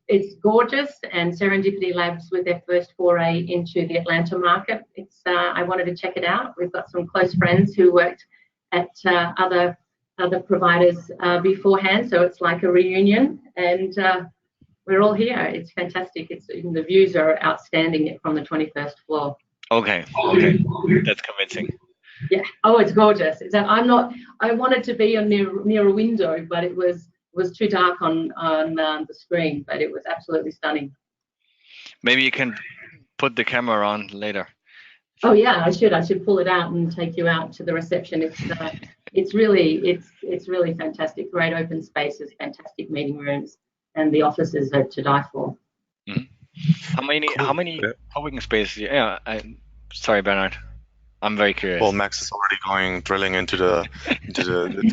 It's gorgeous, and Serendipity Labs with their first foray into the Atlanta market. I wanted to check it out. We've got some close friends who worked at other providers beforehand, so it's like a reunion, and we're all here. It's fantastic. The views are outstanding from the 21st floor. Okay, that's convincing. Yeah. Oh, it's gorgeous. I wanted to be near a window, but it was too dark on the screen. But it was absolutely stunning. Maybe you can put the camera on later. Oh yeah, I should pull it out and take you out to the reception. It's really fantastic. Great open spaces, fantastic meeting rooms, and the offices are to die for. Mm-hmm. How many co-working spaces? Yeah, sorry, Bernard. I'm very curious. Well, Max is already drilling into the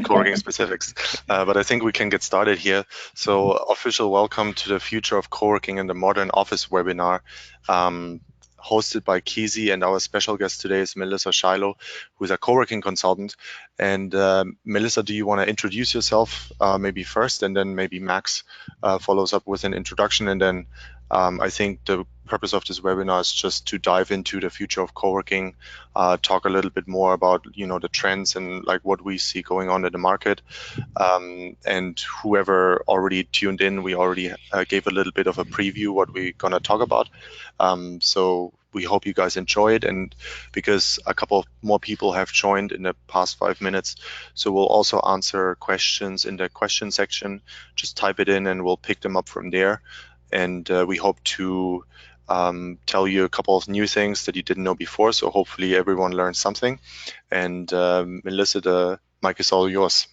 co-working specifics, but I think we can get started here. So, official welcome to the Future of Co-working in the Modern Office webinar, hosted by Kisi, and our special guest today is Melissa Shiloh, who is a co-working consultant. And Melissa, do you want to introduce yourself maybe first, and then maybe Max follows up with an introduction, and then I think the purpose of this webinar is just to dive into the future of co-working, talk a little bit more about the trends and like what we see going on in the market. And whoever already tuned in, we already gave a little bit of a preview what we're gonna talk about. So we hope you guys enjoy it, and because a couple more people have joined in the past 5 minutes, so we'll also answer questions in the question section. Just type it in and we'll pick them up from there. And we hope to tell you a couple of new things that you didn't know before, so hopefully everyone learned something. And Melissa, the mic is all yours.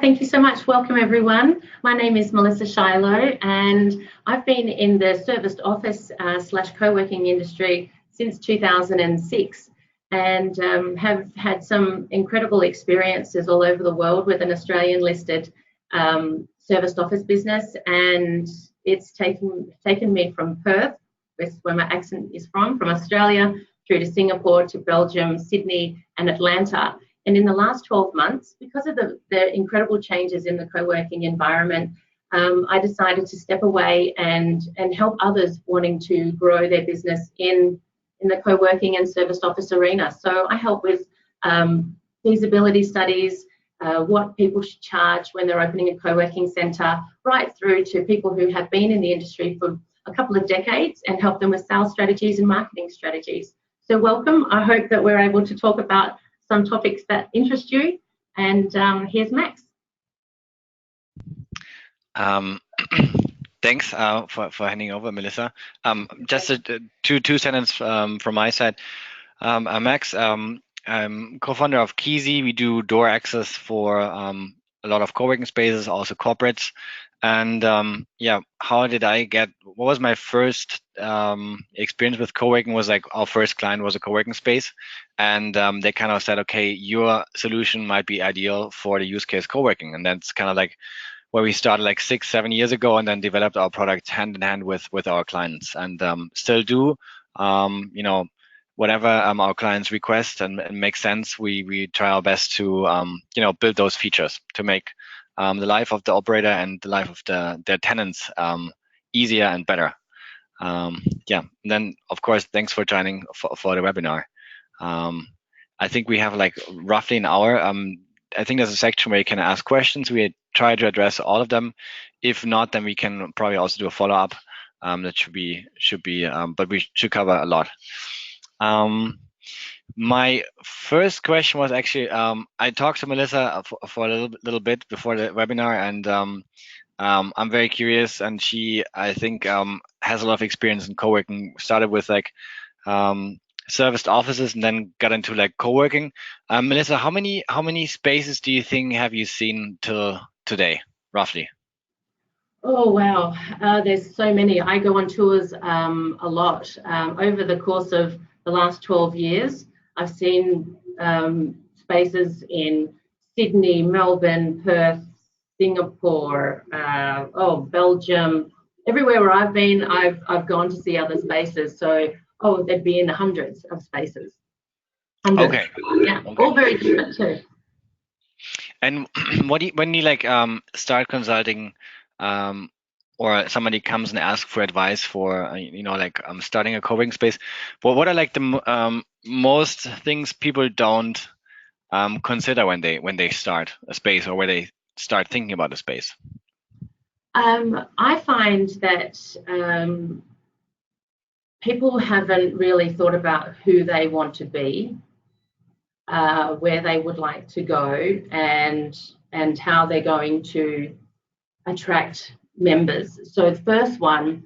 Thank you so much. Welcome, everyone. My name is Melissa Shiloh, and I've been in the serviced office / co-working industry since 2006, and have had some incredible experiences all over the world with an Australian-listed serviced office business, and it's taken me from Perth, where my accent is from Australia, through to Singapore, to Belgium, Sydney, and Atlanta. And in the last 12 months, because of the incredible changes in the co-working environment, I decided to step away and help others wanting to grow their business in the co-working and serviced office arena. So I help with feasibility studies, what people should charge when they're opening a co-working centre, right through to people who have been in the industry for a couple of decades, and help them with sales strategies and marketing strategies. So welcome. I hope that we're able to talk about some topics that interest you. And here's Max. Thanks for handing over, Melissa. Just two sentences from my side. Max, I'm co-founder of Kisi. We do door access for a lot of co-working spaces, also corporates. And what was my first experience with co-working was like our first client was a co-working space, and they kind of said, okay, your solution might be ideal for the use case co-working. And that's kind of like where we started like 6-7 years ago, and then developed our product hand in hand with our clients, and still do, whatever our clients request and makes sense, we try our best to build those features to make the life of the operator and the life of their tenants easier and better. And then of course, thanks for joining for the webinar. I think we have like roughly an hour. I think there's a section where you can ask questions. We try to address all of them. If not, then we can probably also do a follow-up. That should be, but we should cover a lot. My first question was actually, I talked to Melissa for a little bit before the webinar, and I'm very curious, and she, I think, has a lot of experience in co-working. Started with like serviced offices and then got into like co-working. Melissa, how many spaces do you think have you seen till today, roughly? Oh, wow. There's so many. I go on tours a lot. Over the course of the last 12 years, I've seen spaces in Sydney, Melbourne, Perth, Singapore, Belgium. Everywhere where I've been, I've gone to see other spaces. So, they'd be in the hundreds of spaces. Hundreds. Okay. Yeah, okay. All very different too. And when you like start consulting, or somebody comes and asks for advice for like starting a co-working space, what are like the most things people don't consider when they start a space, or where they start thinking about a space? I find that people haven't really thought about who they want to be, where they would like to go, and how they're going to attract members. So the first one,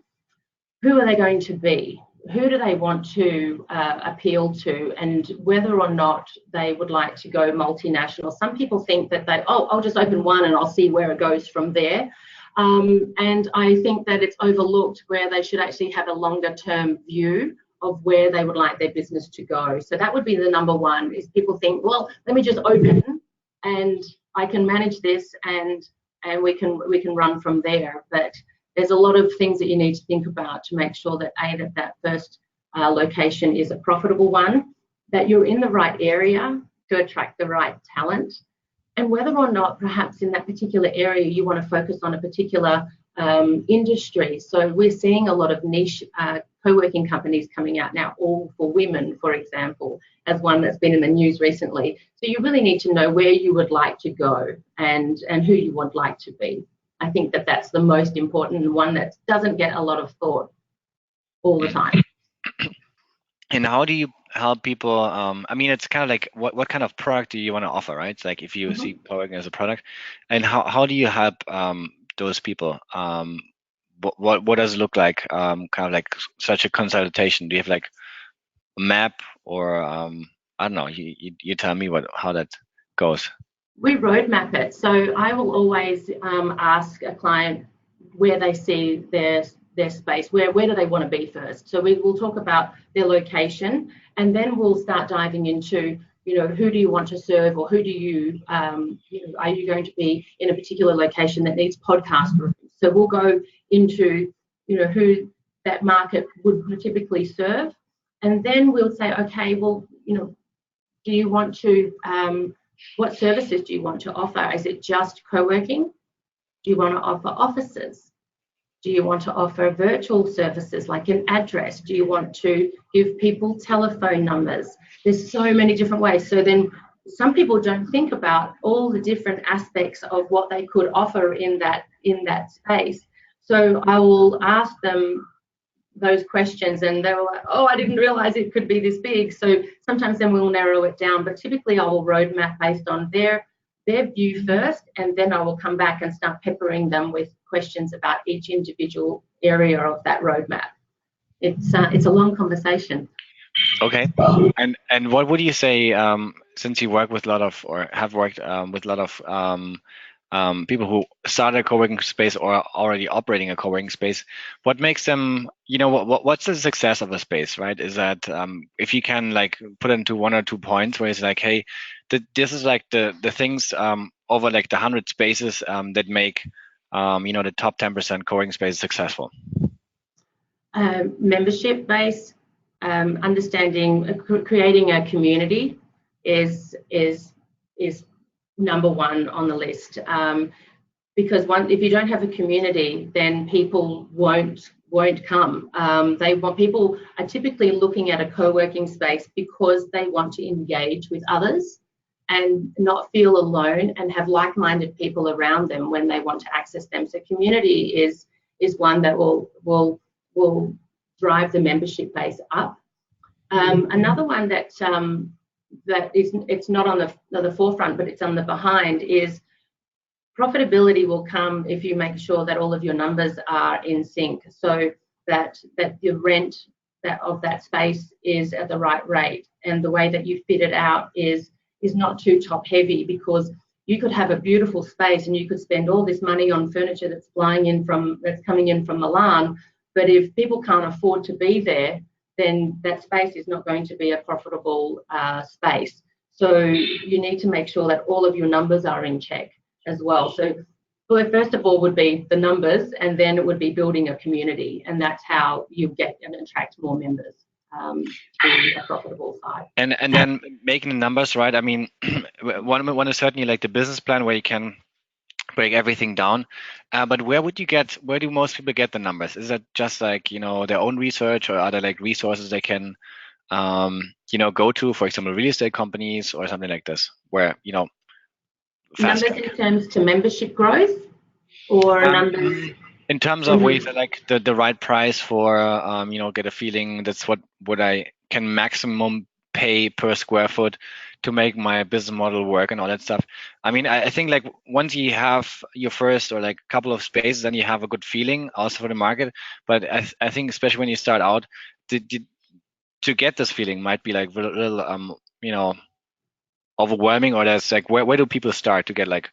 who are they going to be? Who do they want to appeal to, and whether or not they would like to go multinational. Some people think that I'll just open one and I'll see where it goes from there. And I think that it's overlooked where they should actually have a longer term view of where they would like their business to go. So that would be the number one, is people think, well, let me just open and I can manage this and we can run from there. But there's a lot of things that you need to think about to make sure that that first location is a profitable one, that you're in the right area to attract the right talent, and whether or not perhaps in that particular area you want to focus on a particular industry. So we're seeing a lot of niche co-working companies coming out now, all for women, for example, as one that's been in the news recently. So you really need to know where you would like to go and who you would like to be. I think that that's the most important one that doesn't get a lot of thought all the time. And how do you help people? I mean, it's kind of like what kind of product do you want to offer, right? It's like if you see co-working as a product, and how do you help those people? What does it look like? Kind of like such a consultation. Do you have like a map, or I don't know? You tell me how that goes. We roadmap it. So I will always ask a client where they see their space, where do they want to be first. So we will talk about their location, and then we'll start diving into, who do you want to serve, or who do you, are you going to be in a particular location that needs podcast rooms? So we'll go into, who that market would typically serve, and then we'll say, okay, well, do you want to, what services do you want to offer? Is it just co-working? Do you want to offer offices? Do you want to offer virtual services like an address? Do you want to give people telephone numbers? There's so many different ways. So then some people don't think about all the different aspects of what they could offer in that space. So I will ask them those questions, and they were like, oh, I didn't realize it could be this big. So sometimes then we'll narrow it down, but typically I will roadmap based on their view first, and then I will come back and start peppering them with questions about each individual area of that roadmap. It's a long conversation. Okay. And what would you say, since you work with a lot of, or have worked with a lot of people who started a co-working space or are already operating a co-working space, what makes them, what's the success of a space, right? Is that if you can like put into 1 or 2 points where it's like, hey, this is like the things over like the 100 spaces that make the top 10% co-working space successful. Membership base, understanding, creating a community is number one on the list, because if you don't have a community, then people won't come. People are typically looking at a co-working space because they want to engage with others and not feel alone, and have like-minded people around them when they want to access them. So community is one that will drive the membership base up. Another one that it's not on the forefront, but it's on the behind, is profitability will come if you make sure that all of your numbers are in sync, so that the rent of that space is at the right rate, and the way that you fit it out is not too top heavy, because you could have a beautiful space and you could spend all this money on furniture that's coming in from Milan, but if people can't afford to be there, then that space is not going to be a profitable space. So you need to make sure that all of your numbers are in check as well. So first of all would be the numbers, and then it would be building a community, and that's how you get and attract more members to a profitable side. And then making the numbers right. I mean, one is certainly like the business plan, where you can break everything down. But where do most people get the numbers? Is that just like, their own research, or are there like resources they can, go to, for example, real estate companies or something like this, where, fast Numbers track? in terms to membership growth, or numbers? In terms of ways that like the right price for, get a feeling that's what I can maximum pay per square foot to make my business model work and all that stuff. I mean, I think like once you have your first or like couple of spaces, then you have a good feeling also for the market. But I think especially when you start out, to get this feeling might be like a little, overwhelming, or there's like, where do people start to get like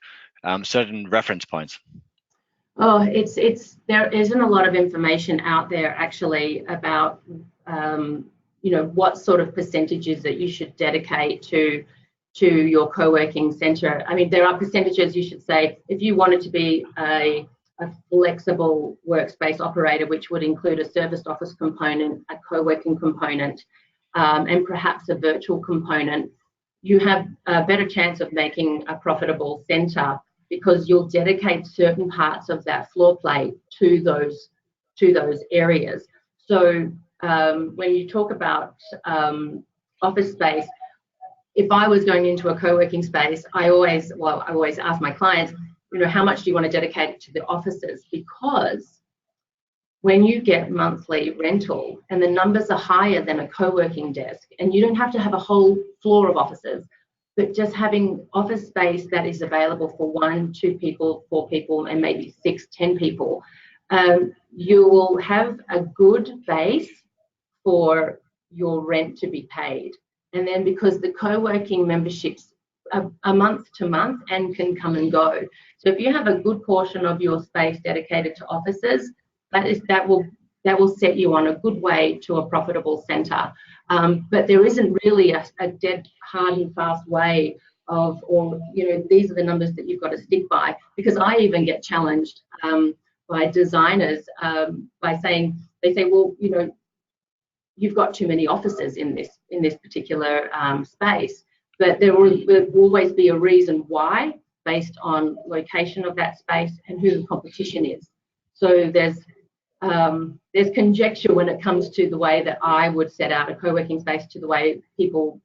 certain reference points? Oh, there isn't a lot of information out there actually about what sort of percentages that you should dedicate to your co-working center. I mean, there are percentages you should say if you wanted to be a flexible workspace operator, which would include a serviced office component, a co-working component, and perhaps a virtual component. You have a better chance of making a profitable center because you'll dedicate certain parts of that floor plate to those areas. So when you talk about office space, if I was going into a co-working space, I always ask my clients, how much do you want to dedicate it to the offices? Because when you get monthly rental and the numbers are higher than a co-working desk, and you don't have to have a whole floor of offices, but just having office space that is available for 1, 2 people, 4 people, and maybe 6, 10 people, you will have a good base for your rent to be paid. And then because the co-working memberships are month to month and can come and go. So if you have a good portion of your space dedicated to offices, that will set you on a good way to a profitable centre. But there isn't really a dead hard and fast way of, or these are the numbers that you've got to stick by. Because I even get challenged by designers by saying, well, you've got too many offices in this particular space. But there will always be a reason why, based on location of that space and who the competition is. So there's conjecture when it comes to the way that I would set out a co-working space to the way people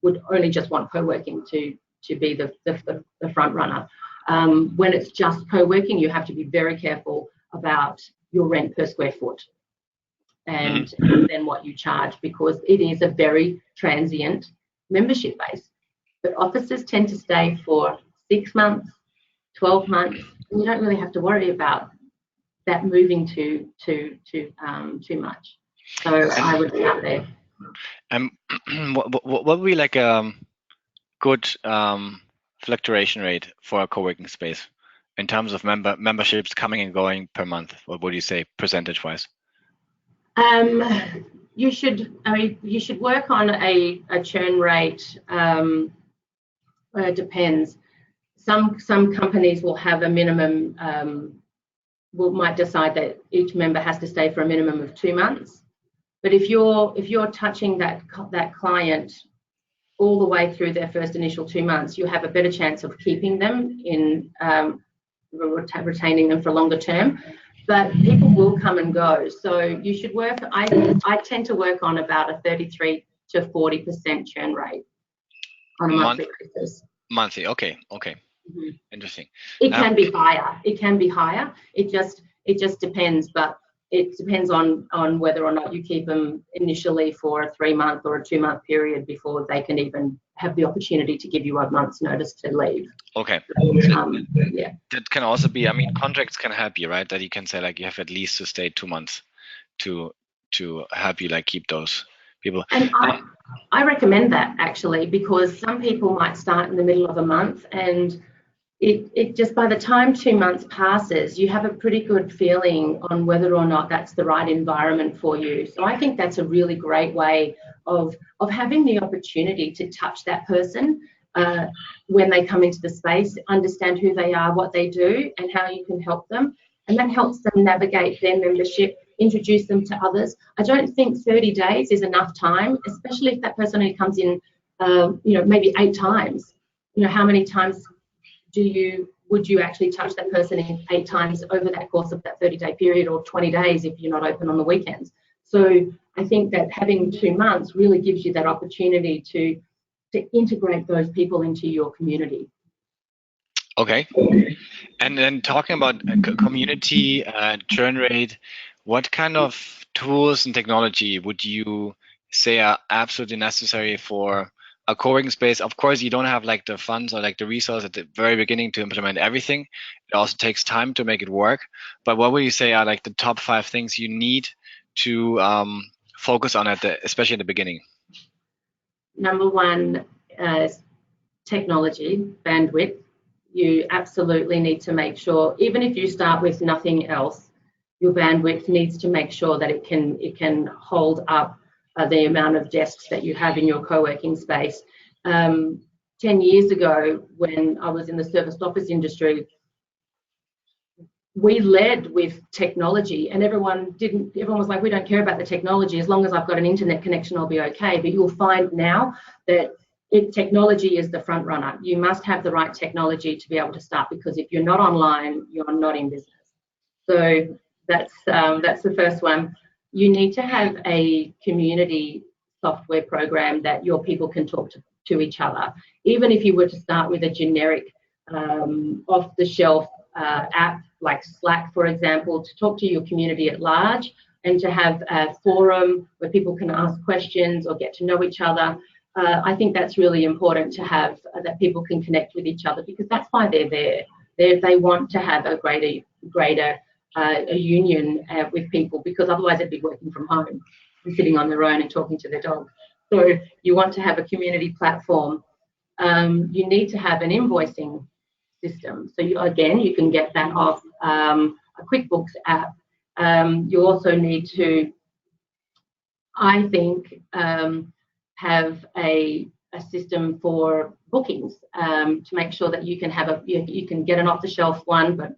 would only just want co-working to be the front runner. When it's just co-working, you have to be very careful about your rent per square foot and then what you charge, because it is a very transient membership base. But offices tend to stay for 6 months, 12 months, and you don't really have to worry about that moving too much. So I would start there. What would be like a good fluctuation rate for a co-working space in terms of memberships coming and going per month? What would you say percentage-wise? You should work on a churn rate. Depends. Some companies will have a minimum. Might decide that each member has to stay for a minimum of 2 months. But if you're touching that client all the way through their first initial 2 months, you have a better chance of keeping them in, retaining them for longer term. But people will come and go, so you should work. I tend to work on about a 33 to 40% churn rate on a monthly basis. Monthly, okay. Interesting. It can be higher. It just depends, but it depends on whether or not you keep them initially for a 3-month or a 2-month period before they can even have the opportunity to give you a month's notice to leave. Okay. Yeah. That can also be, I mean, contracts can help you, right? That you can say like you have at least to stay 2 months to help you like keep those people. And I recommend that actually, because some people might start in the middle of a month, and it just, by the time 2 months passes, you have a pretty good feeling on whether or not that's the right environment for you. So I think that's a really great way of having the opportunity to touch that person when they come into the space, understand who they are, what they do, and how you can help them. And that helps them navigate their membership, introduce them to others. I don't think 30 days is enough time, especially if that person only comes in, maybe 8 times. How many times would you actually touch that person 8 times over that course of that 30-day period, or 20 days if you're not open on the weekends? So I think that having 2 months really gives you that opportunity to integrate those people into your community. Okay. And then talking about community churn rate, what kind of tools and technology would you say are absolutely necessary for a co-working space? Of course, you don't have like the funds or like the resource at the very beginning to implement everything. It also takes time to make it work. But what would you say are like the top 5 things you need to focus on especially at the beginning? Number 1 is technology, bandwidth. You absolutely need to make sure, even if you start with nothing else, your bandwidth needs to make sure that it can hold up the amount of desks that you have in your co-working space. 10 years ago, when I was in the serviced office industry, we led with technology, and everyone was like, we don't care about the technology, as long as I've got an internet connection, I'll be okay. But you'll find now that technology is the front runner. You must have the right technology to be able to start, because if you're not online, you're not in business. So that's the first one. You need to have a community software program that your people can talk to each other. Even if you were to start with a generic off-the-shelf app like Slack, for example, to talk to your community at large, and to have a forum where people can ask questions or get to know each other. I think that's really important to have, that people can connect with each other, because that's why they're there. They want to have a greater a union with people, because otherwise they'd be working from home and sitting on their own and talking to their dog. So you want to have a community platform. You need to have an invoicing system. So you can get that off a QuickBooks app. You also need to, I think, have a system for bookings to make sure that you can have you can get an off-the-shelf one. But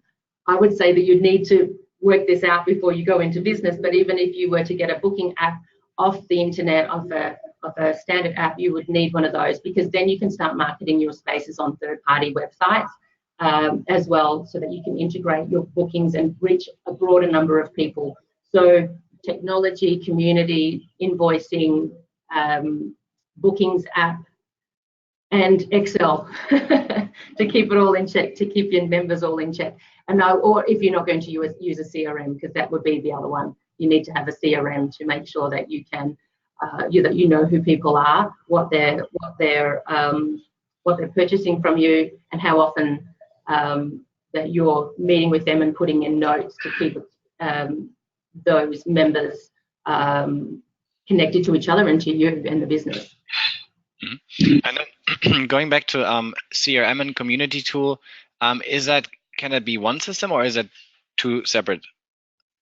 I would say that you'd need to work this out before you go into business. But even if you were to get a booking app off the internet, of a standard app, you would need one of those, because then you can start marketing your spaces on third-party websites as well, so that you can integrate your bookings and reach a broader number of people. So technology, community, invoicing, bookings app, and Excel to keep it all in check, to keep your members all in check. And or if you're not going to use a CRM, because that would be the other one, you need to have a CRM to make sure that you can you know who people are, what they're purchasing from you, and how often that you're meeting with them and putting in notes to keep those members connected to each other and to you and the business. Mm-hmm. And then going back to CRM and community tool, can it be one system, or is it 2 separate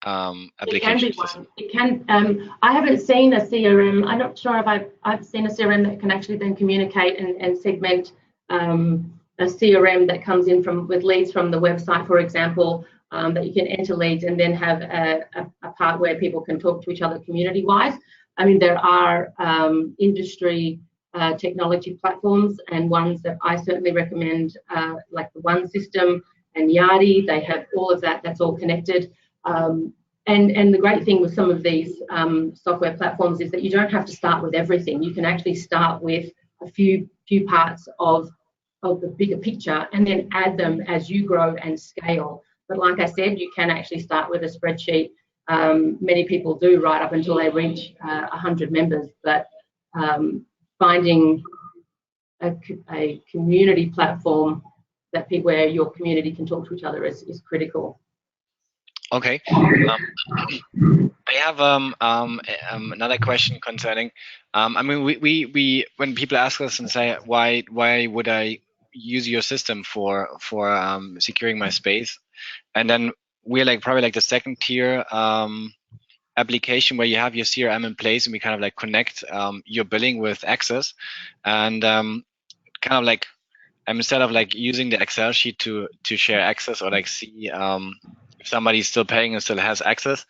applications? It can be one. It can. I haven't seen a CRM. I'm not sure if I've seen a CRM that can actually then communicate and segment a CRM that comes in with leads from the website, for example, that you can enter leads and then have a part where people can talk to each other community-wise. I mean, there are industry technology platforms, and ones that I certainly recommend, like the One System and Yardi. They have all of that. That's all connected. And the great thing with some of these software platforms is that you don't have to start with everything. You can actually start with a few parts of the bigger picture, and then add them as you grow and scale. But like I said, you can actually start with a spreadsheet. Many people do, right up until they reach 100 members. But finding a community platform where your community can talk to each other is critical. Okay. I have another question concerning. I mean, we when people ask us and say, why would I use your system for securing my space, and then we're like probably like the second tier application where you have your CRM in place, and we kind of like connect your billing with Access, and kind of like instead of like using the Excel sheet to share Access or like see if somebody's still paying and still has access,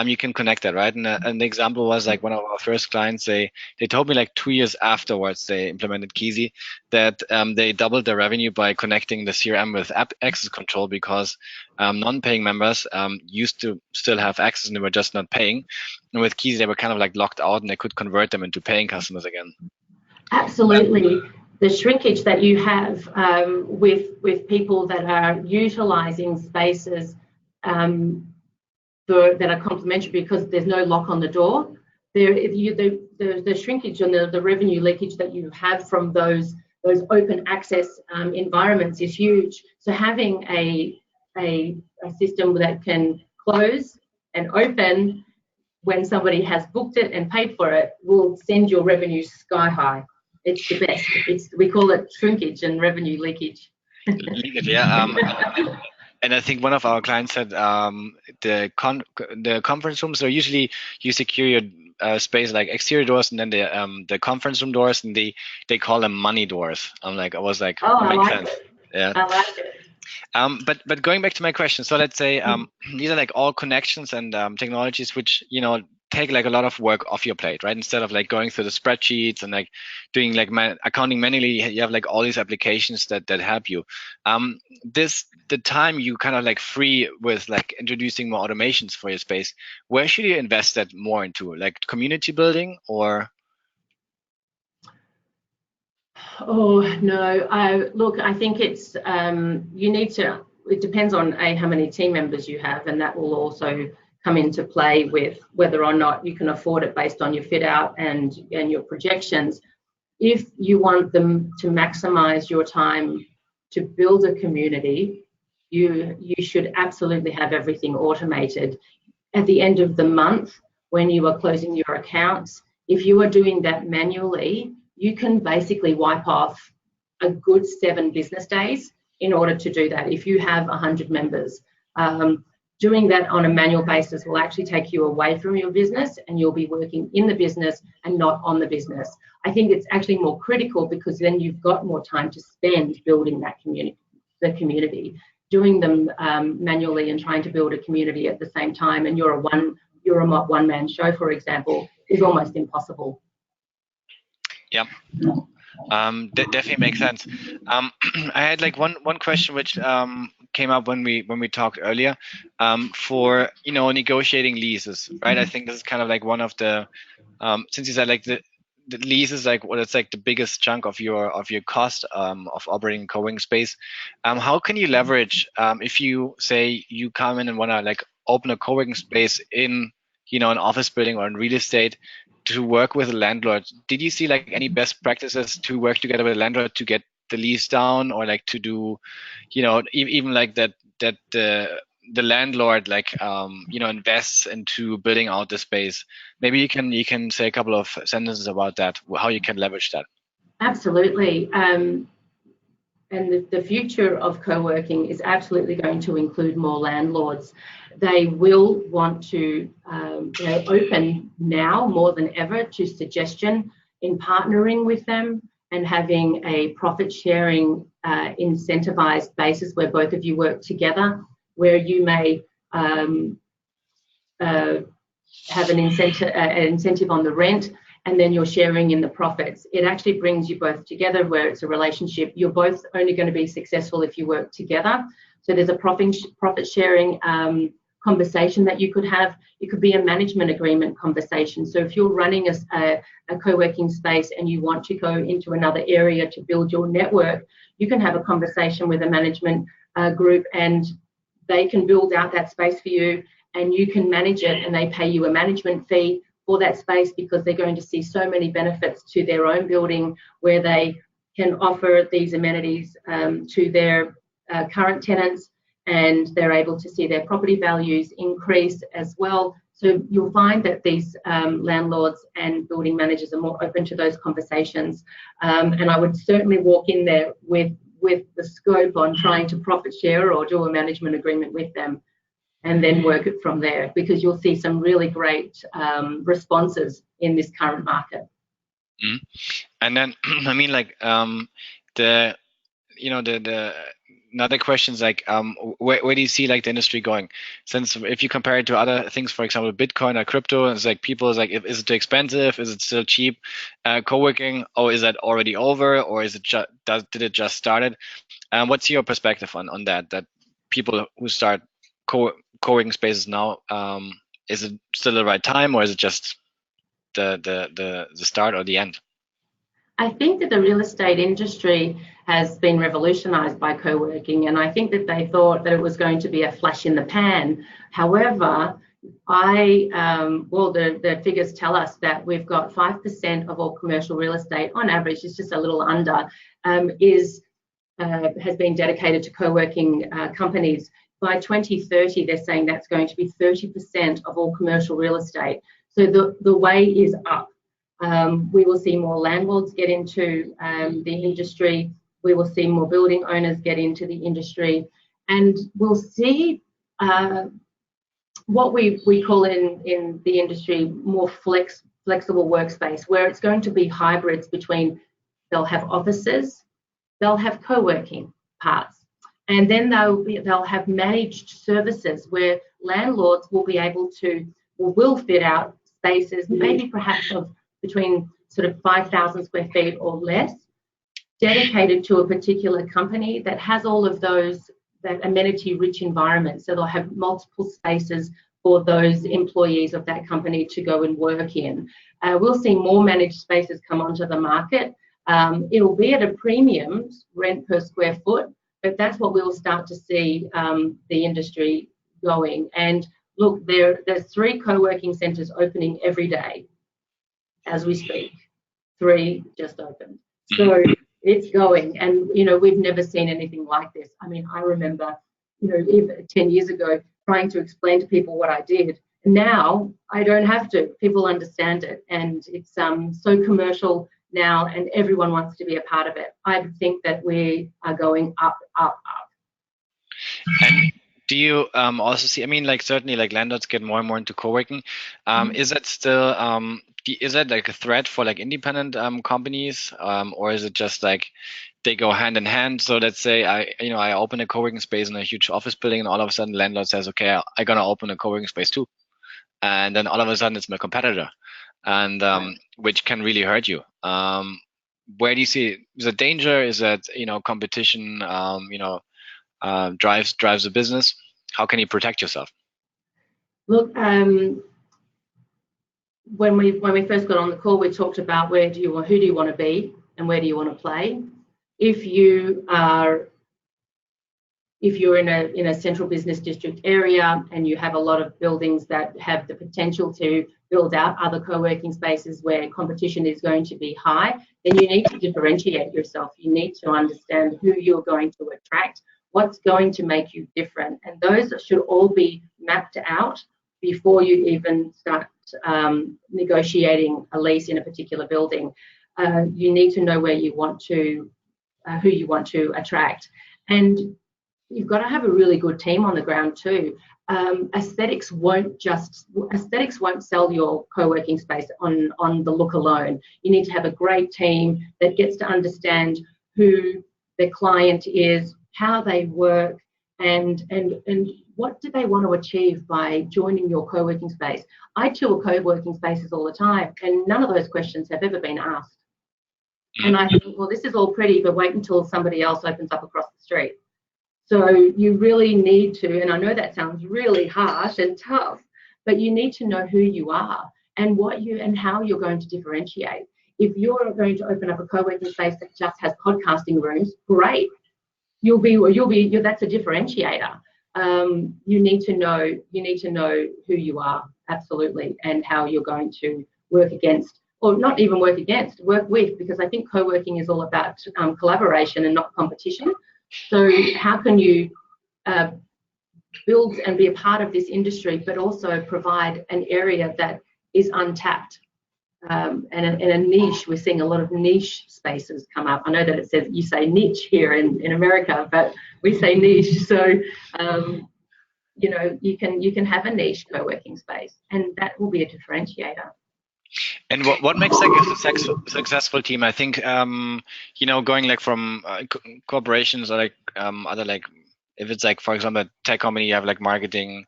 you can connect that, right? And the example was like one of our first clients. They told me like 2 years afterwards they implemented Kisi that they doubled their revenue by connecting the CRM with app access control, because non-paying members used to still have access and they were just not paying. And with Kisi, they were kind of like locked out, and they could convert them into paying customers again. Absolutely. The shrinkage that you have with people that are utilizing spaces that are complementary because there's no lock on the door. The shrinkage and the revenue leakage that you have from those open access environments is huge. So having a system that can close and open when somebody has booked it and paid for it will send your revenue sky high. It's the best. We call it shrinkage and revenue leakage. Leakage, yeah. And I think one of our clients said the conference rooms. So usually you secure your space like exterior doors, and then the conference room doors, and they call them money doors. I was like, oh, I like sense. it. Yeah. I like it. But going back to my question, so let's say these are like all connections and technologies which take like a lot of work off your plate, right? Instead of like going through the spreadsheets and like doing like accounting manually, you have like all these applications that help you. The time you kind of like free with like introducing more automations for your space, where should you invest that more into, like community building or? Oh no, look, I think it's you need to. It depends on how many team members you have, and that will also come into play with whether or not you can afford it based on your fit out and your projections. If you want them to maximize your time to build a community, you should absolutely have everything automated. At the end of the month, when you are closing your accounts, if you are doing that manually, you can basically wipe off a good 7 business days in order to do that. If you have 100 members, doing that on a manual basis will actually take you away from your business, and you'll be working in the business and not on the business. I think it's actually more critical because then you've got more time to spend building that community. Doing them manually and trying to build a community at the same time, and you're a one-man show, for example, is almost impossible. Yeah. Definitely makes sense. I had like one question which came up when we talked earlier, for negotiating leases, right? I think this is kind of like one of the since you said like the lease is like it's like the biggest chunk of your cost of operating a co-working space. How can you leverage if you say you come in and want to like open a co-working space in an office building or in real estate, to work with a landlord? Did you see like any best practices to work together with a landlord to get the lease down, or like to do, even like that the landlord like invests into building out the space? Maybe you can say a couple of sentences about that, how you can leverage that. Absolutely. And the future of co-working is absolutely going to include more landlords. They will want to open now more than ever to suggestion in partnering with them and having a profit sharing incentivized basis where both of you work together, where you may have an incentive on the rent, and then you're sharing in the profits. It actually brings you both together where it's a relationship. You're both only going to be successful if you work together. So there's a profit sharing conversation that you could have. It could be a management agreement conversation. So if you're running a co-working space and you want to go into another area to build your network, you can have a conversation with a management group, and they can build out that space for you, and you can manage it, and they pay you a management fee for that space because they're going to see so many benefits to their own building where they can offer these amenities to their current tenants, and they're able to see their property values increase as well. So you'll find that these landlords and building managers are more open to those conversations. And I would certainly walk in there with the scope on trying to profit share or do a management agreement with them, and then work it from there, because you'll see some really great responses in this current market. And then, I mean, like the another question is like, where do you see like the industry going? Since if you compare it to other things, for example, Bitcoin or crypto, it's like people is like, is it too expensive? Is it still cheap? Co-working, or is that already over, or is it did it just started? What's your perspective on that? That people who start co-working spaces now, is it still the right time, or is it just the start or the end? I think that the real estate industry has been revolutionized by co-working, and I think that they thought that it was going to be a flash in the pan. However, the figures tell us that we've got 5% of all commercial real estate on average, it's just a little under, has been dedicated to co-working companies. By 2030, they're saying that's going to be 30% of all commercial real estate. So the way is up. We will see more landlords get into the industry. We will see more building owners get into the industry, and we'll see what we call in the industry more flexible workspace, where it's going to be hybrids between, they'll have offices, they'll have co-working parts, and then they'll have managed services where landlords will be able to, or will fit out spaces, maybe perhaps of between sort of 5,000 square feet or less, dedicated to a particular company that has all of those, that amenity-rich environment. So they'll have multiple spaces for those employees of that company to go and work in. We'll see more managed spaces come onto the market. It'll be at a premium rent per square foot, but that's what we'll start to see the industry going. And look, there's 3 co-working centres opening every day as we speak. 3 just opened. So it's going, and we've never seen anything like this. I mean, I remember, even 10 years ago, trying to explain to people what I did. Now I don't have to. People understand it, and it's so commercial now, and everyone wants to be a part of it. I think that we are going up, up, up. And do you also see, I mean, like certainly like landlords get more and more into co-working. Is that still, is that like a threat for like independent companies, or is it just like they go hand in hand? So let's say I open a co-working space in a huge office building, and all of a sudden landlord says, okay, I'm gonna open a co-working space too, and then all of a sudden it's my competitor, and which can really hurt you. Where do you see it? Is it danger? Is that competition? Drives the business. How can you protect yourself? Look, when we first got on the call, we talked about who do you want to be and where do you want to play. If you're in a central business district area and you have a lot of buildings that have the potential to build out other co-working spaces where competition is going to be high, then you need to differentiate yourself. You need to understand who you're going to attract, what's going to make you different, and those should all be mapped out before you even start negotiating a lease in a particular building. You need to know where you want to, who you want to attract, and you've got to have a really good team on the ground too. Aesthetics won't sell your co-working space on the look alone. You need to have a great team that gets to understand who the client is, how they work, and what do they want to achieve by joining your co-working space. I tour co-working spaces all the time, and none of those questions have ever been asked. And I think, well, this is all pretty, but wait until somebody else opens up across the street. So you really need to, and I know that sounds really harsh and tough, but you need to know who you are and how you're going to differentiate. If you're going to open up a co-working space that just has podcasting rooms, great. That's a differentiator. You need to know who you are, absolutely, and how you're going to work against, or not even work against, work with, because I think co-working is all about collaboration and not competition. So how can you build and be a part of this industry, but also provide an area that is untapped, and a niche? We're seeing a lot of niche spaces come up. I know that it says, you say niche here in America, but we say niche. So you can have a niche co-working space, and that will be a differentiator. And what makes like a successful team? I think going like from corporations or like other like if it's like for example a tech company, you have like marketing,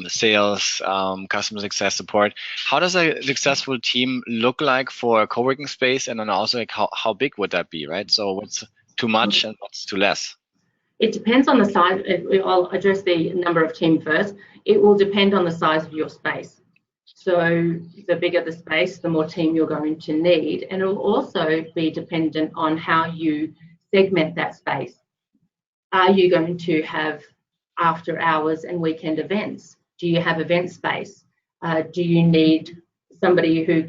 sales, customer success support. How does a successful team look like for a co-working space, and then also like how big would that be, right? So what's too much and what's too less? It depends on the size. I'll address the number of team first. It will depend on the size of your space. So the bigger the space, the more team you're going to need. And it will also be dependent on how you segment that space. Are you going to have after hours and weekend events? Do you have event space? Do you need somebody who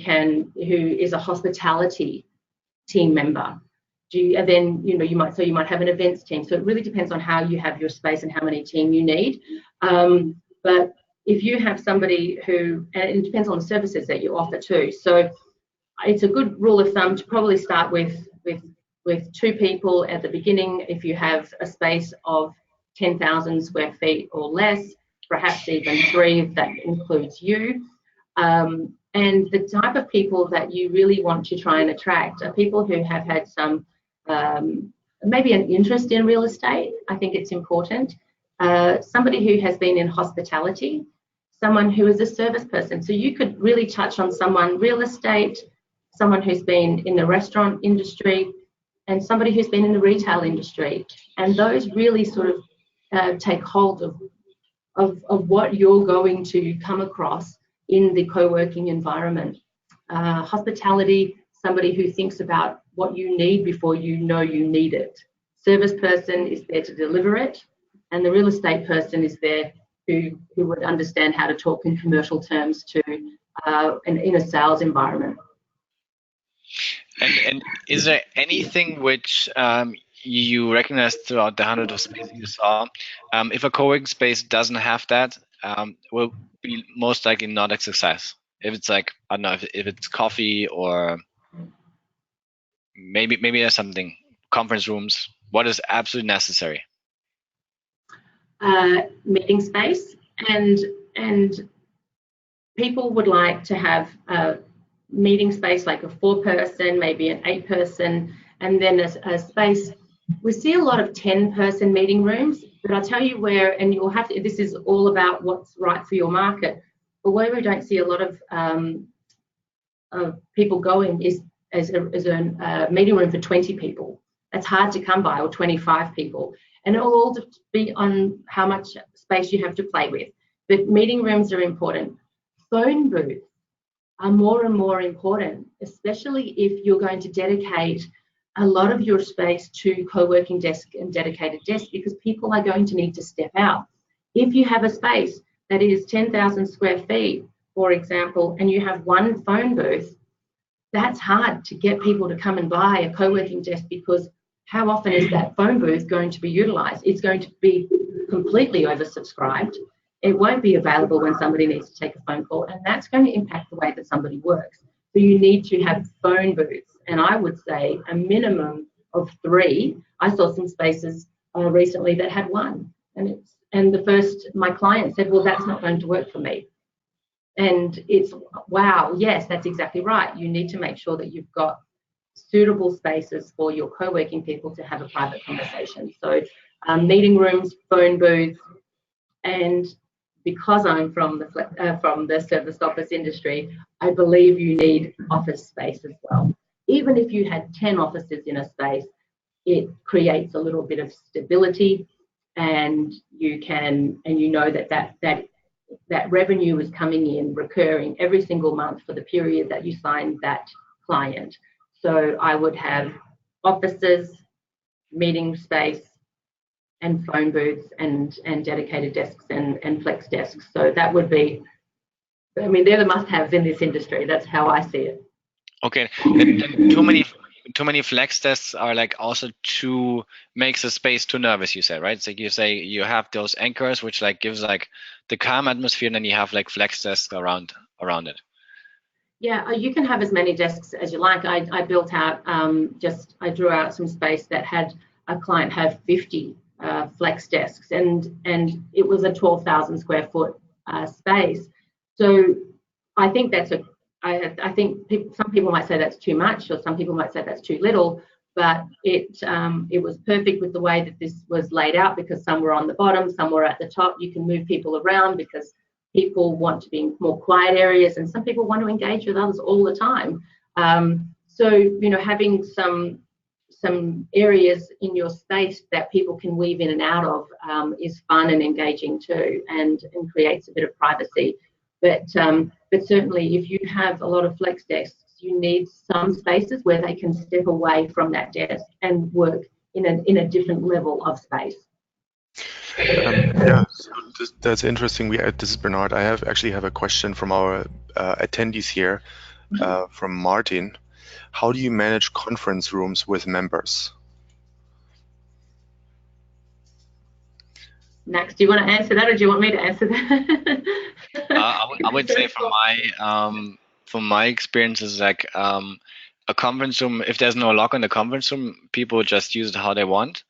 is a hospitality team member? You might have an events team. So it really depends on how you have your space and how many team you need. But if you have somebody and it depends on the services that you offer too. So it's a good rule of thumb to probably start with 2 people at the beginning. If you have a space of 10,000 square feet or less, perhaps even 3 if that includes you. And the type of people that you really want to try and attract are people who have had some maybe an interest in real estate. I think it's important. Somebody who has been in hospitality, someone who is a service person. So you could really touch on someone real estate, someone who's been in the restaurant industry, and somebody who's been in the retail industry. And those really sort of take hold of what you're going to come across in the co-working environment. Hospitality, somebody who thinks about what you need before you know you need it. Service person is there to deliver it, and the real estate person is there who would understand how to talk in commercial terms to in a sales environment. And is there anything which you recognize throughout the hundreds of spaces you saw? If a co-working space doesn't have that, will be most likely not a success. If it's like, I don't know, if it's coffee or maybe there's something, conference rooms, what is absolutely necessary? Meeting space, and people would like to have a meeting space like a 4-person, maybe an 8-person, and then a space. We see a lot of 10-person meeting rooms, but I'll tell you where, and you'll have to, this is all about what's right for your market, but where we don't see a lot of people going is as a meeting room for 20 people. That's hard to come by, or 25 people. And it will all be on how much space you have to play with. But meeting rooms are important. Phone booths are more and more important, especially if you're going to dedicate a lot of your space to co-working desk and dedicated desk, because people are going to need to step out. If you have a space that is 10,000 square feet, for example, and you have 1 phone booth, that's hard to get people to come and buy a co-working desk, because how often is that phone booth going to be utilized? It's going to be completely oversubscribed. It won't be available when somebody needs to take a phone call, and that's going to impact the way that somebody works. So you need to have phone booths, and I would say a minimum of 3. I saw some spaces recently that had 1, and my client said, well, that's not going to work for me. And it's, wow, yes, that's exactly right. You need to make sure that you've got suitable spaces for your co-working people to have a private conversation. So meeting rooms, phone booths, and because I'm from the service office industry, I believe you need office space as well. Even if you had 10 offices in a space, it creates a little bit of stability, and you know that revenue is coming in recurring every single month for the period that you sign that client. So I would have offices, meeting space, and phone booths, and dedicated desks and flex desks. So that would be, I mean, they're the must-haves in this industry. That's how I see it. Okay, and too many flex desks are like also makes the space too nervous, you said, right? So you say you have those anchors which like gives like the calm atmosphere, and then you have like flex desks around it. Yeah, you can have as many desks as you like. I built out I drew out some space that had a client have 50 flex desks, and it was a 12,000 square foot space. So I think that's I think some people might say that's too much, or some people might say that's too little, but it was perfect with the way that this was laid out, because some were on the bottom, some were at the top. You can move people around because people want to be in more quiet areas, and some people want to engage with others all the time. So, you know, having some areas in your space that people can weave in and out of is fun and engaging too, and creates a bit of privacy. But certainly, if you have a lot of flex desks, you need some spaces where they can step away from that desk and work in a different level of space. Yeah, so that's interesting. This is Bernard. I actually have a question from our attendees here, from Martin. How do you manage conference rooms with members? Max, do you want to answer that, or do you want me to answer that? I would say from my experiences, like a conference room, if there's no lock on the conference room, people just use it how they want.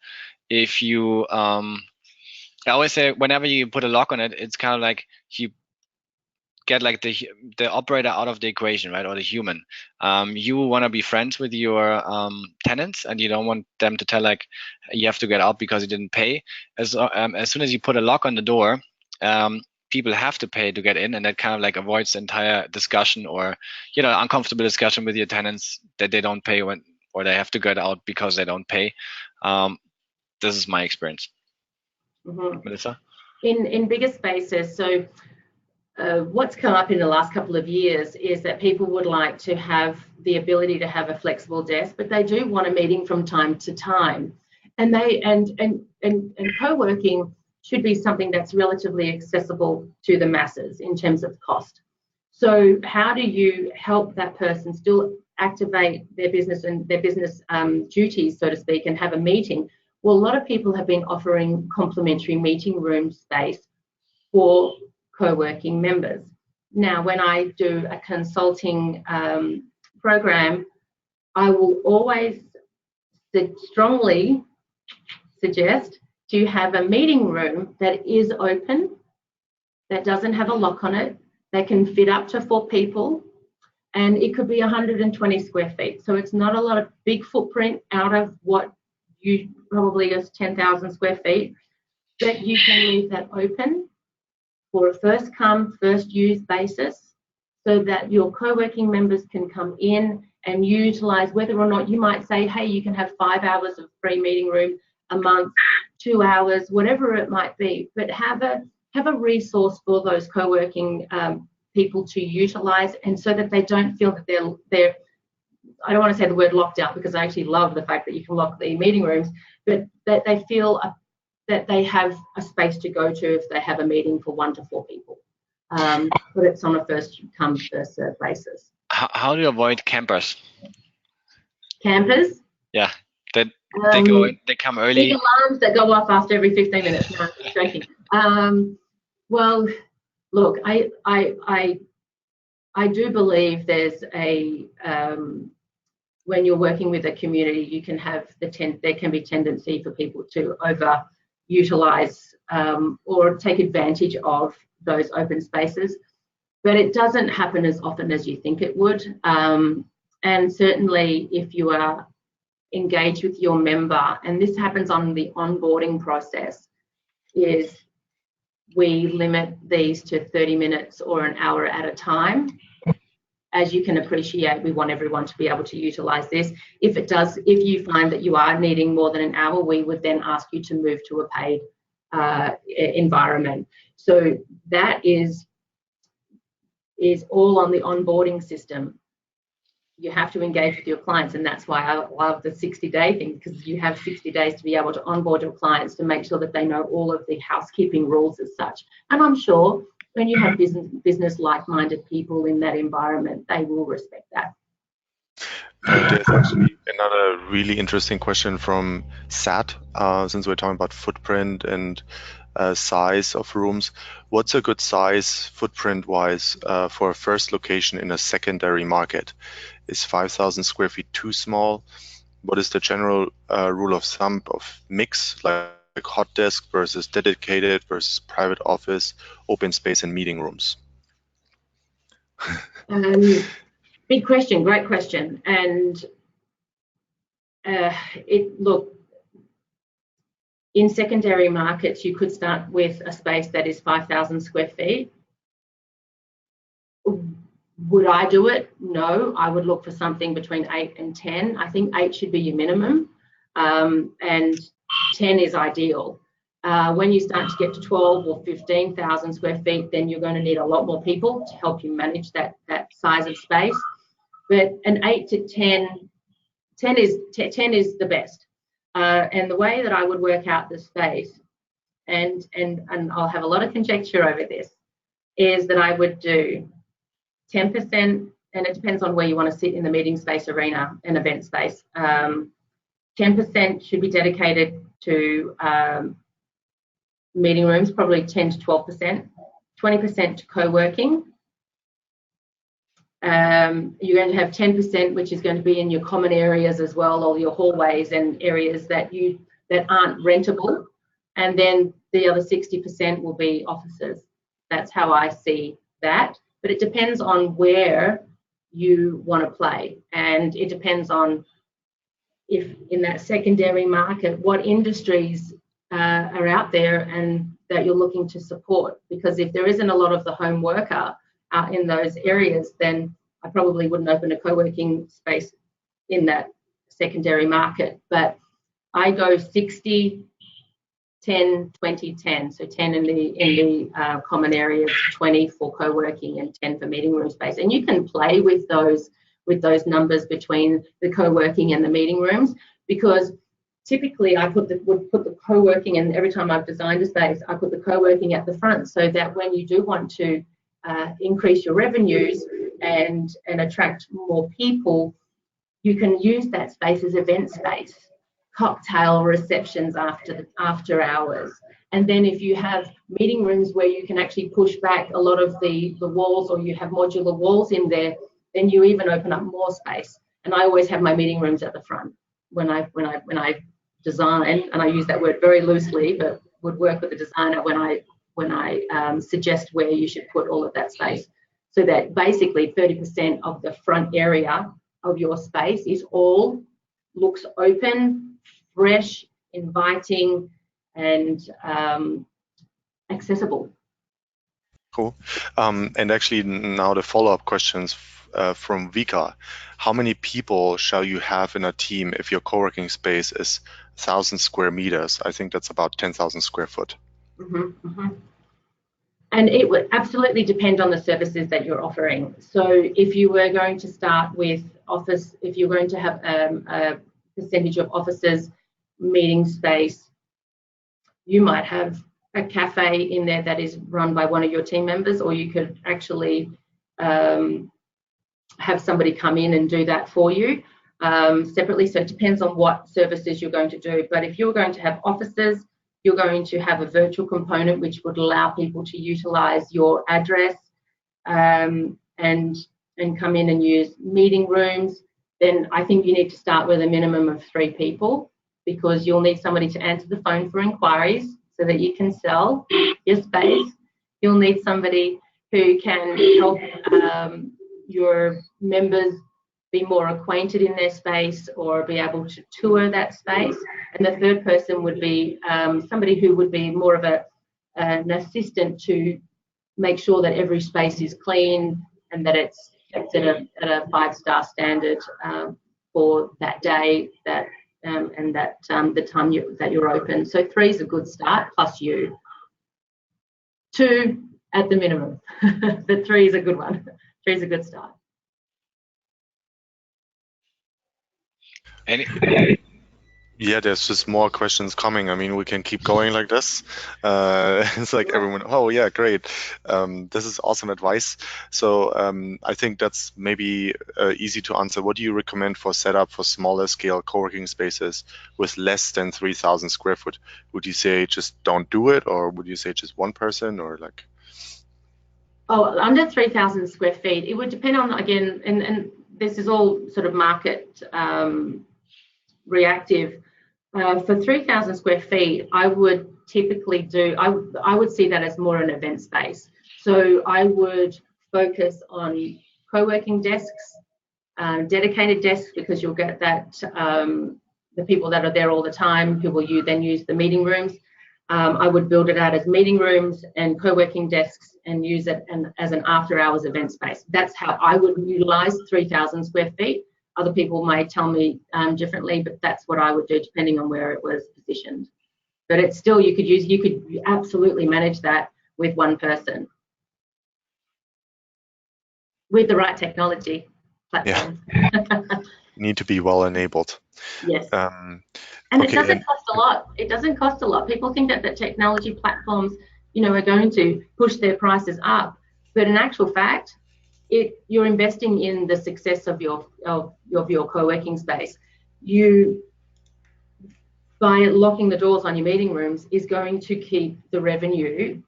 If you, I always say whenever you put a lock on it, it's kind of like you get like the operator out of the equation, right, or the human. You want to be friends with your tenants, and you don't want them to tell like you have to get out because you didn't pay. As soon as you put a lock on the door, people have to pay to get in, and that kind of like avoids the entire discussion, or uncomfortable discussion with your tenants that they don't pay or they have to get out because they don't pay. This is my experience. Mm-hmm. Melissa? In bigger spaces, so what's come up in the last couple of years is that people would like to have the ability to have a flexible desk, but they do want a meeting from time to time. And co-working should be something that's relatively accessible to the masses in terms of cost. So how do you help that person still activate their business and their business duties, so to speak, and have a meeting? Well, a lot of people have been offering complimentary meeting room space for co-working members. Now, when I do a consulting program, I will always strongly suggest to have a meeting room that is open, that doesn't have a lock on it, that can fit up to 4 people, and it could be 120 square feet. So it's not a lot of big footprint out of what you probably is 10,000 square feet, but you can leave that open for a first come, first use basis, so that your co-working members can come in and utilize, whether or not you might say, hey, you can have 5 hours of free meeting room a month, 2 hours, whatever it might be, but have a resource for those co-working people to utilize, and so that they don't feel that they're I don't want to say the word locked out, because I actually love the fact that you can lock the meeting rooms, but that they feel that they have a space to go to if they have a meeting for 1 to 4 people. But it's on a first come, first serve basis. How do you avoid campers? Campers? Yeah, they come early. Big alarms that go off after every 15 minutes. No, I'm joking. Well, look, I do believe there's a when you're working with a community, you can have there can be tendency for people to over-utilize or take advantage of those open spaces, but it doesn't happen as often as you think it would. And certainly, if you are engaged with your member, and this happens on the onboarding process, is we limit these to 30 minutes or an hour at a time. As you can appreciate, we want everyone to be able to utilize this. If you find that you are needing more than an hour, we would then ask you to move to a paid environment. So that is all on the onboarding system. You have to engage with your clients, and that's why I love the 60-day thing, because you have 60 days to be able to onboard your clients to make sure that they know all of the housekeeping rules as such. And I'm sure when you have business like-minded people in that environment, they will respect that. There's actually another really interesting question from Sat, since we're talking about footprint and size of rooms. What's a good size footprint-wise for a first location in a secondary market? Is 5,000 square feet too small? What is the general rule of thumb of mix, like hot desk versus dedicated versus private office, open space, and meeting rooms? Big question, great question. And look, in secondary markets, you could start with a space that is 5,000 square feet. Would I do it? No, I would look for something between 8 and 10. I think 8 should be your minimum, and 10 is ideal. When you start to get to 12 or 15,000 square feet, then you're going to need a lot more people to help you manage that size of space. But an 8 to 10 is the best. And the way that I would work out the space, and I'll have a lot of conjecture over this, is that I would do 10%, and it depends on where you want to sit in the meeting space arena and event space. 10% should be dedicated to meeting rooms, probably 10 to 12%, 20% to co-working. You're going to have 10%, which is going to be in your common areas as well, or your hallways and areas that aren't rentable, and then the other 60% will be offices. That's how I see that. But it depends on where you want to play, and it depends on if in that secondary market, what industries are out there and that you're looking to support. Because if there isn't a lot of the home worker out in those areas, then I probably wouldn't open a co-working space in that secondary market. But I go 60, 10, 20, 10. So 10 in the common areas, 20 for co-working, and 10 for meeting room space. And you can play with those numbers between the co-working and the meeting rooms, because typically I would put the co-working, and every time I've designed a space, I put the co-working at the front, so that when you do want to increase your revenues and attract more people, you can use that space as event space, cocktail receptions after hours. And then if you have meeting rooms where you can actually push back a lot of the walls, or you have modular walls in there, then you even open up more space. And I always have my meeting rooms at the front when I design, and I use that word very loosely, but would work with the designer when I suggest where you should put all of that space, so that basically 30% of the front area of your space looks open, fresh, inviting, and accessible. Cool. And actually now the follow-up questions from Vika. How many people shall you have in a team if your co-working space is 1,000 square meters? I think that's about 10,000 square foot. Mm-hmm, mm-hmm. And it would absolutely depend on the services that you're offering. So if you were going to start with office, if you're going to have a percentage of offices, meeting space, you might have a cafe in there that is run by one of your team members, or you could actually have somebody come in and do that for you separately. So it depends on what services you're going to do. But if you're going to have offices, you're going to have a virtual component which would allow people to utilize your address and come in and use meeting rooms, then I think you need to start with a minimum of 3 people, because you'll need somebody to answer the phone for inquiries so that you can sell your space. You'll need somebody who can help your members be more acquainted in their space or be able to tour that space. And the third person would be somebody who would be more of an assistant to make sure that every space is clean and that it's kept at a 5-star standard for that day, and that the time that you're open. So 3 is a good start, plus you. 2 at the minimum, but 3 is a good one. 3 is a good start. Yeah, there's just more questions coming. I mean, we can keep going like this. It's like everyone, oh yeah, great. This is awesome advice. So I think that's maybe easy to answer. What do you recommend for setup for smaller scale co-working spaces with less than 3,000 square foot? Would you say just don't do it, or would you say just one person, or like? Oh, under 3,000 square feet, it would depend on, again, and this is all sort of market reactive. For 3,000 square feet, I would typically do, I would see that as more an event space. So I would focus on co-working desks, dedicated desks, because you'll get that the people that are there all the time who will then use the meeting rooms. I would build it out as meeting rooms and co-working desks and use it as an after-hours event space. That's how I would utilize 3,000 square feet. Other people might tell me differently, but that's what I would do depending on where it was positioned. But it's still, you could absolutely manage that with one person with the right technology platforms. Yeah. Need to be well enabled. Yes. And it doesn't cost a lot. It doesn't cost a lot. People think that the technology platforms, are going to push their prices up, but in actual fact, you're investing in the success of your co-working space. By locking the doors on your meeting rooms is going to keep the revenue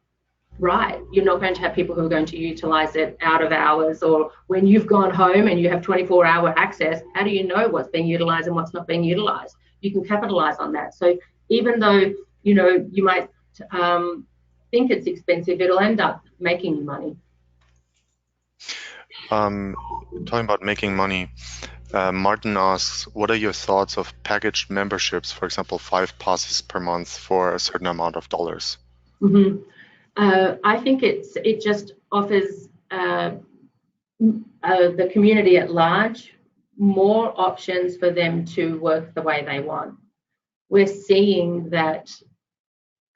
right. You're not going to have people who are going to utilize it out of hours, or when you've gone home and you have 24-hour access, how do you know what's being utilized and what's not being utilized? You can capitalize on that. So even though, you might think it's expensive, it'll end up making you money. Talking about making money, Martin asks, what are your thoughts of packaged memberships, for example, 5 passes per month for a certain amount of dollars? Mm-hmm. I think it just offers the community at large more options for them to work the way they want. We're seeing that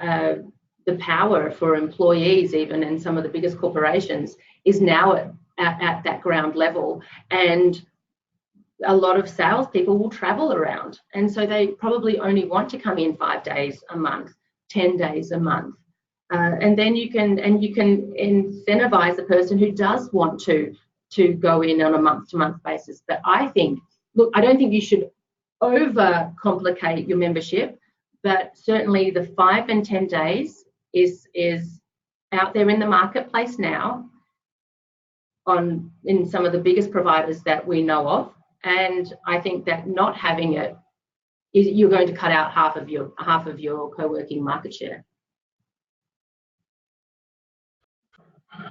the power for employees, even in some of the biggest corporations, is now at that ground level, and a lot of salespeople will travel around, and so they probably only want to come in 5 days a month, 10 days a month. And then you can incentivize the person who does want to go in on a month-to-month basis. But I don't think you should overcomplicate your membership, but certainly the 5 and 10 days is out there in the marketplace now in some of the biggest providers that we know of. And I think that not having it you're going to cut out half of your co-working market share.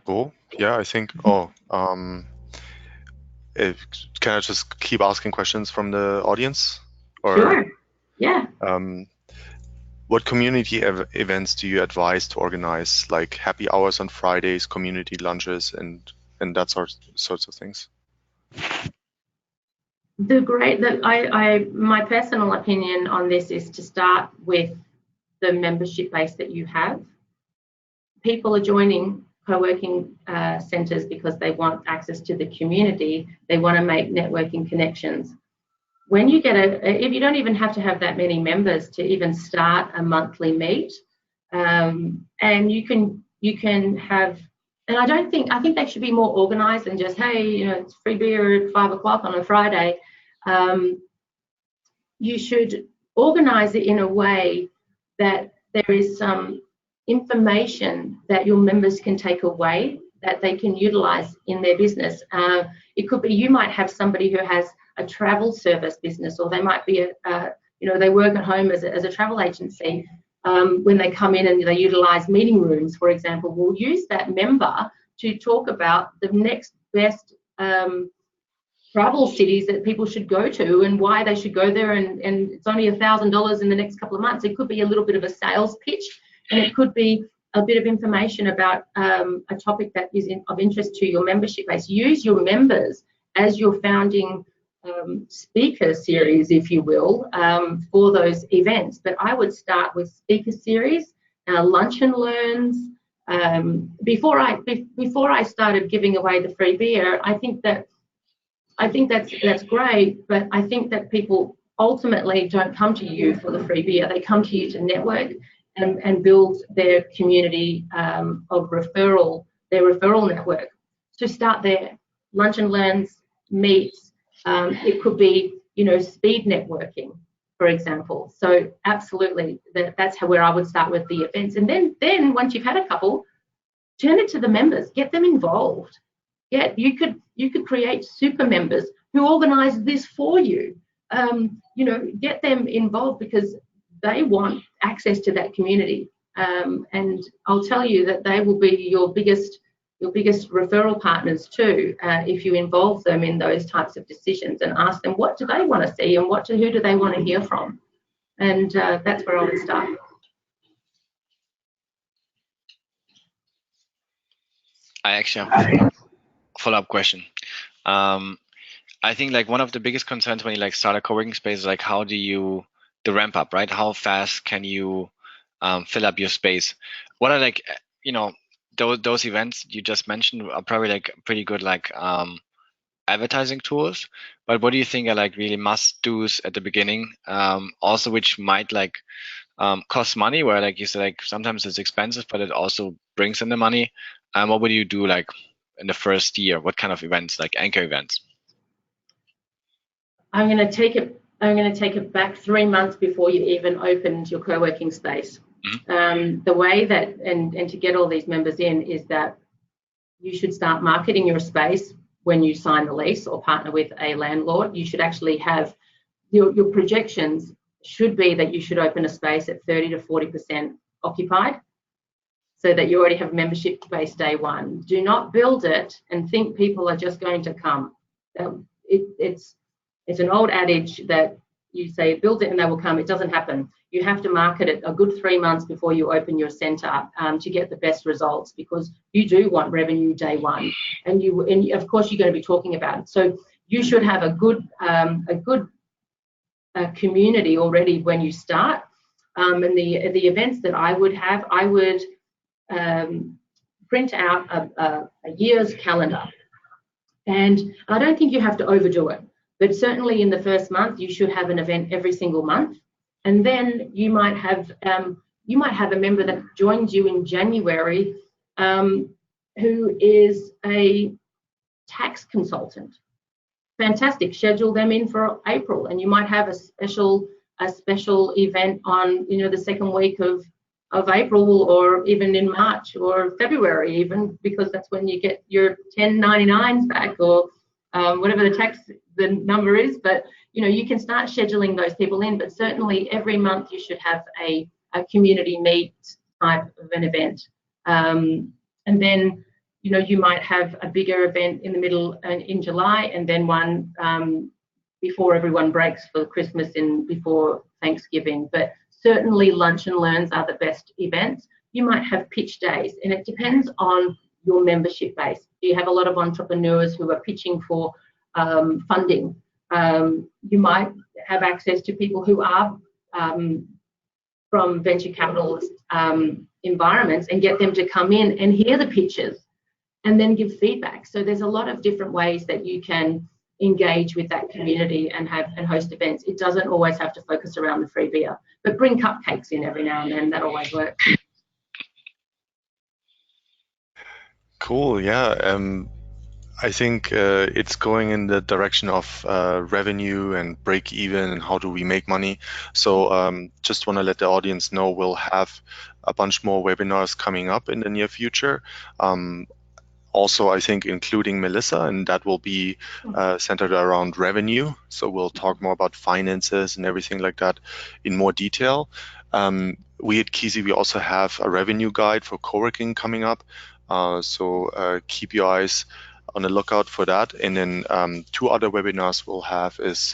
Cool. Yeah, I think. Can I just keep asking questions from the audience? Sure. Yeah. What community events do you advise to organize, like happy hours on Fridays, community lunches, and that sorts of things? My personal opinion on this is to start with the membership base that you have. People are joining co-working centres because they want access to the community. They want to make networking connections. When you get if you don't even have to have that many members to even start a monthly meet, and you can have, and I think they should be more organised than just, hey, it's free beer at 5 o'clock on a Friday. You should organise it in a way that there is some information that your members can take away that they can utilise in their business. It could be you might have somebody who has a travel service business, or they might be they work at home as a travel agency. When they come in and they utilise meeting rooms, for example, we'll use that member to talk about the next best travel cities that people should go to and why they should go there, and it's only $1,000 in the next couple of months. It could be a little bit of a sales pitch, and it could be a bit of information about a topic that is of interest to your membership base. Use your members as your founding speaker series, if you will, for those events. But I would start with speaker series, lunch and learns. Before I started giving away the free beer, I think that's great, but I think that people ultimately don't come to you for the free beer. They come to you to network and build their community of their referral network. So start there. Lunch and learns, meets. It could be, speed networking, for example. So absolutely, that's where I would start with the events. And then once you've had a couple, turn it to the members. Get them involved. Yeah, you could create super members who organise this for you. Get them involved because they want access to that community. And I'll tell you that they will be your biggest your biggest referral partners too, if you involve them in those types of decisions and ask them what do they want to see and who do they want to hear from. And that's where I would start. I actually have a follow-up question. I think like one of the biggest concerns when you like start a co-working space is like how do you the ramp up, right? How fast can you fill up your space? What are like those events you just mentioned are probably like pretty good like advertising tools, but what do you think are like really must-dos at the beginning? Also, which might like cost money, where like you said, like sometimes it's expensive, but it also brings in the money. What would you do like in the first year? What kind of events, like anchor events? I'm going to take it back 3 months before you even opened your co-working space. Mm-hmm. The way that and to get all these members in is that you should start marketing your space when you sign the lease or partner with a landlord. You should actually have your projections should be that you should open a space at 30 to 40% occupied, so that you already have membership base day one. Do not build it and think people are just going to come. It's an old adage that you say build it and they will come. It doesn't happen. You have to market it a good 3 months before you open your centre to get the best results, because you do want revenue day one, and of course you're going to be talking about it. So you should have a good community already when you start. And the events that I would have, I would print out a year's calendar, and I don't think you have to overdo it. But certainly in the first month, you should have an event every single month. And then you might have a member that joins you in January who is a tax consultant. Fantastic. Schedule them in for April, and you might have a special event on the second week of April, or even in March or February, even, because that's when you get your 1099s back, or whatever the number is. But you can start scheduling those people in, but certainly every month you should have a community meet type of an event. And then you might have a bigger event in the middle in July, and then one before everyone breaks for Christmas and before Thanksgiving. But certainly lunch and learns are the best events. You might have pitch days, and it depends on your membership base. You have a lot of entrepreneurs who are pitching for funding. You might have access to people who are from venture capitalist environments, and get them to come in and hear the pitches and then give feedback. So there's a lot of different ways that you can engage with that community and host events. It doesn't always have to focus around the free beer, but bring cupcakes in every now and then. That always works. Cool. Yeah. I think it's going in the direction of revenue and break even and how do we make money. So just want to let the audience know we'll have a bunch more webinars coming up in the near future. Also, I think including Melissa, and that will be centered around revenue. So we'll talk more about finances and everything like that in more detail. We at Kisi, we also have a revenue guide for co-working coming up. So keep your eyes on the lookout for that. And then 2 other webinars we'll have is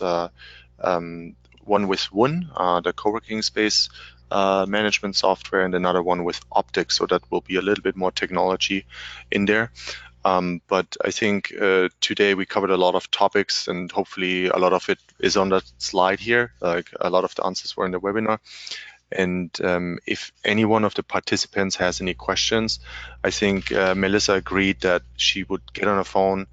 one with Woon, the co-working space management software, and another one with Optics. So that will be a little bit more technology in there. But I think today we covered a lot of topics, and hopefully a lot of it is on that slide here. Like a lot of the answers were in the webinar. And if any one of the participants has any questions, I think Melissa agreed that she would get on a phone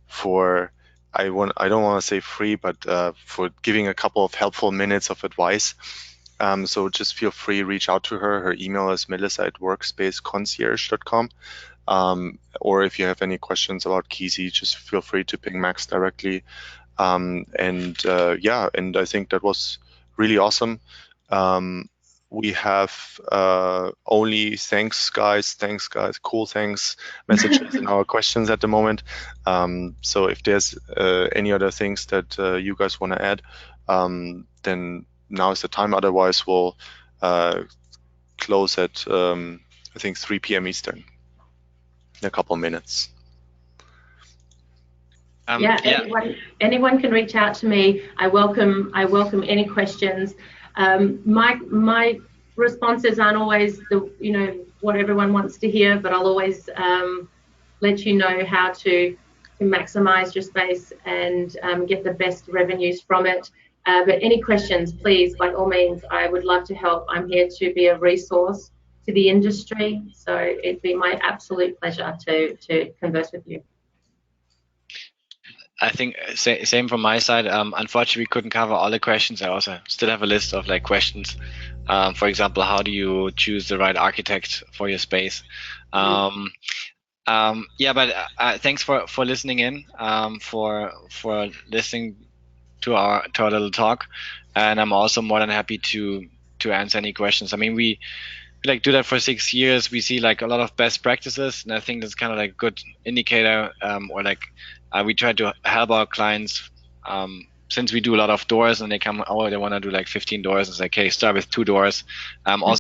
for, I don't want to say free, but for giving a couple of helpful minutes of advice. So just feel free, reach out to her. Her email is melissa@workspaceconcierge.com. Or if you have any questions about Kisi, just feel free to ping Max directly. Yeah, and I think that was really awesome. We have only thanks guys, cool thanks messages in our questions at the moment. So if there's any other things that you guys want to add, then now is the time. Otherwise, we'll close at I think 3 p.m. Eastern. in a couple minutes. Anyone can reach out to me. I welcome any questions. My responses aren't always what everyone wants to hear, but I'll always let you know how to maximize your space and get the best revenues from it. But any questions, please, by all means, I would love to help. I'm here to be a resource to the industry, so it'd be my absolute pleasure to converse with you. I think same from my side. Unfortunately, we couldn't cover all the questions. I also still have a list of questions. For example, how do you choose the right architect for your space? But thanks for listening in, for listening to our little talk, and I'm also more than happy to answer any questions. I mean, we do that for 6 years. We see a lot of best practices, and I think that's kind of a good indicator, we try to help our clients, since we do a lot of doors and they come, they want to do 15 doors. It's okay, start with 2 doors. Also